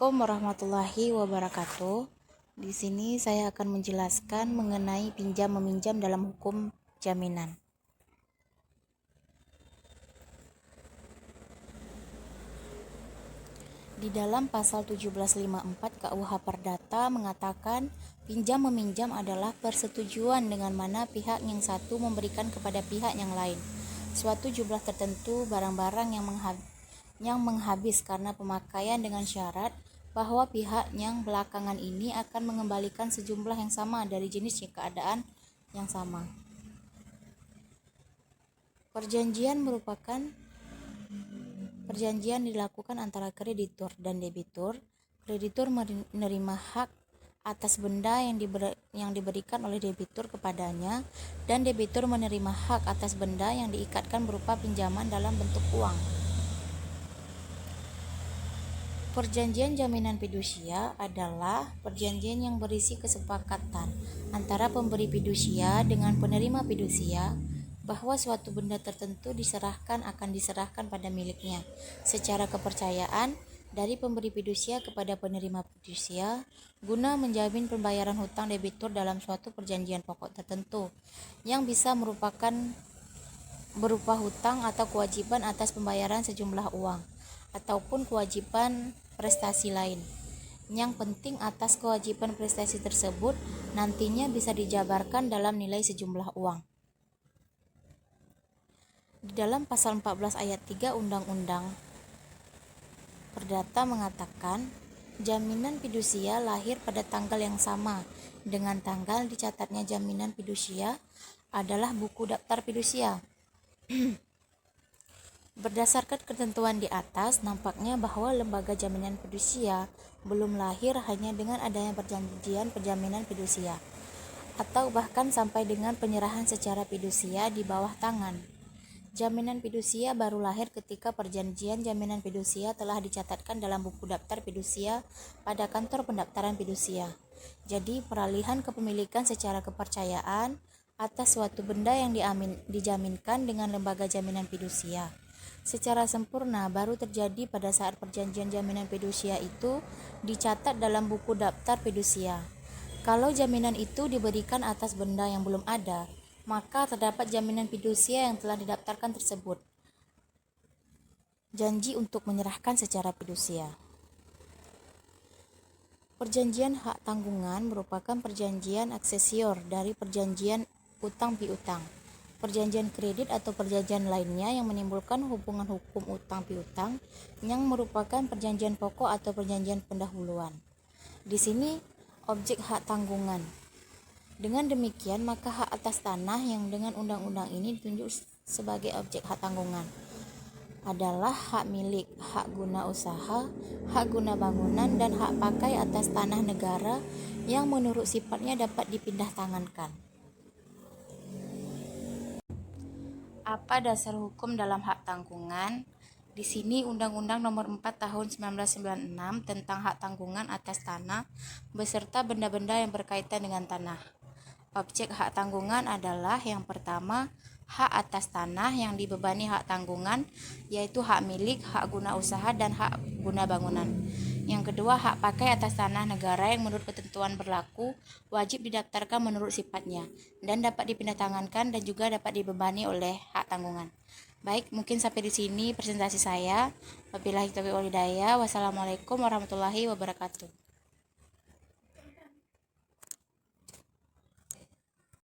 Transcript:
Assalamualaikum warahmatullahi wabarakatuh. Di sini saya akan menjelaskan mengenai pinjam meminjam dalam hukum jaminan. Di dalam pasal 1754 KUH Perdata mengatakan pinjam meminjam adalah persetujuan dengan mana pihak yang satu memberikan kepada pihak yang lain suatu jumlah tertentu barang-barang yang menghabis karena pemakaian dengan syarat bahwa pihak yang belakangan ini akan mengembalikan sejumlah yang sama dari jenis keadaan yang sama. Perjanjian merupakan perjanjian dilakukan antara kreditur dan debitur. Kreditur menerima hak atas benda yang diberikan oleh debitur kepadanya, dan debitur menerima hak atas benda yang diikatkan berupa pinjaman dalam bentuk uang. Perjanjian jaminan fidusia adalah perjanjian yang berisi kesepakatan antara pemberi fidusia dengan penerima fidusia bahwa suatu benda tertentu akan diserahkan pada miliknya secara kepercayaan dari pemberi fidusia kepada penerima fidusia guna menjamin pembayaran hutang debitur dalam suatu perjanjian pokok tertentu yang bisa berupa hutang atau kewajiban atas pembayaran sejumlah uang ataupun kewajiban prestasi lain. Yang penting atas kewajiban prestasi tersebut nantinya bisa dijabarkan dalam nilai sejumlah uang. Di dalam pasal 14 ayat 3 Undang-Undang Perdata mengatakan jaminan fidusia lahir pada tanggal yang sama dengan tanggal dicatatnya jaminan fidusia adalah buku daftar fidusia. Berdasarkan ketentuan di atas, nampaknya bahwa lembaga jaminan fidusia belum lahir hanya dengan adanya perjanjian penjaminan fidusia, atau bahkan sampai dengan penyerahan secara fidusia di bawah tangan. Jaminan fidusia baru lahir ketika perjanjian jaminan fidusia telah dicatatkan dalam buku daftar fidusia pada kantor pendaftaran fidusia. Jadi, peralihan kepemilikan secara kepercayaan atas suatu benda yang dijaminkan dengan lembaga jaminan fidusia secara sempurna baru terjadi pada saat perjanjian jaminan fidusia itu dicatat dalam buku daftar fidusia. Kalau jaminan itu diberikan atas benda yang belum ada, maka terdapat jaminan fidusia yang telah didaftarkan tersebut. Janji untuk menyerahkan secara fidusia. Perjanjian hak tanggungan merupakan perjanjian aksesior dari perjanjian utang piutang. Perjanjian kredit atau perjanjian lainnya yang menimbulkan hubungan hukum utang piutang yang merupakan perjanjian pokok atau perjanjian pendahuluan. Di sini objek hak tanggungan. Dengan demikian, maka hak atas tanah yang dengan undang-undang ini ditunjuk sebagai objek hak tanggungan adalah hak milik, hak guna usaha, hak guna bangunan, dan hak pakai atas tanah negara yang menurut sifatnya dapat dipindah tangankan. Apa dasar hukum dalam hak tanggungan? Di sini Undang-Undang Nomor 4 Tahun 1996 tentang hak tanggungan atas tanah beserta benda-benda yang berkaitan dengan tanah. Objek hak tanggungan adalah yang pertama, hak atas tanah yang dibebani hak tanggungan, yaitu hak milik, hak guna usaha, dan hak guna bangunan. Yang kedua, hak pakai atas tanah negara yang menurut ketentuan berlaku wajib didaftarkan menurut sifatnya dan dapat dipindahtangankan dan juga dapat dibebani oleh hak tanggungan. Baik, mungkin sampai di sini presentasi saya. Wabillahi taufiq wal hidayah. Wassalamualaikum warahmatullahi wabarakatuh.